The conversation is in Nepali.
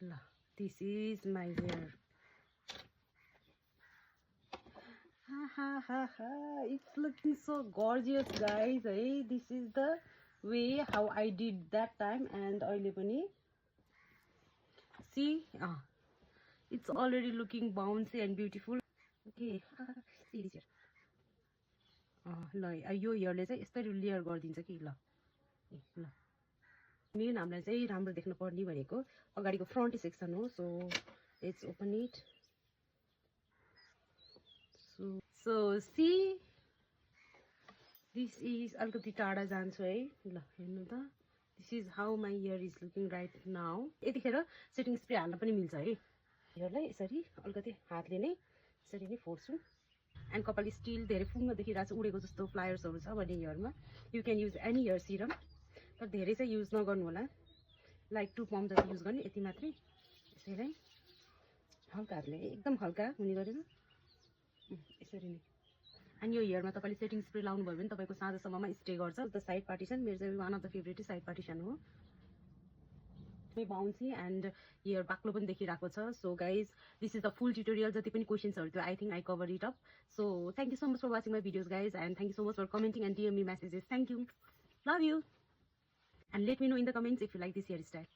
This is my hair. It's looking so gorgeous, guys. Hey, this is the way how I did that time, and अहिले पनि see, it's already looking bouncy and beautiful. Okay, see this here. ल यो हेयरले चाहिँ यस्तै लेयर गरिदिन्छ कि ल ल मेन हामीलाई चाहिँ राम्रो देख्न पर्ने भनेको अगाडिको फ्रन्ट सेक्सन हो. So let's open it. So see this is अलिकति टाढा जान्छु है. ल हेर्नु त, this is how my here is looking right now. यतिखेर सेटिङ स्प्रे हाल्न पनि मिल्छ है. हेयरलाई यसरी अलिकति हातले नै यसरी नै फोर्छु. एन्ड कपाल स्टिल धेरै फुङ्ग देखिरहेको छ, उडेको जस्तो फ्लायर्सहरू छ भने हेयरमा you can use any hair serum. तर धेरै चाहिँ युज नगर्नु होला, लाइक 2 पम्प जति युज गर्ने, यति मात्रै. यसैलाई हल्का हातले, एकदम हल्का हुने गरेर यसरी नै. अनि यो हेयरमा तपाईँले सेटिङ स्प्रे लाउनु भयो भने तपाईँको साँझसम्ममा स्टे गर्छ. द साइड पार्टिसन मेरो चाहिँ one of the favourite side partition हो. बाउन्सी एन्ड हेयर बाक्लो पनि देखिरहेको छ. So guys, this is the full tutorial. जति पनि क्वेसन्सहरू थियो I think I cover it up. So thank you so much for watching my videos guys, and thank you so much for commenting and DM me messages. Thank you, love you, and let me know in the comments if you like this hair style.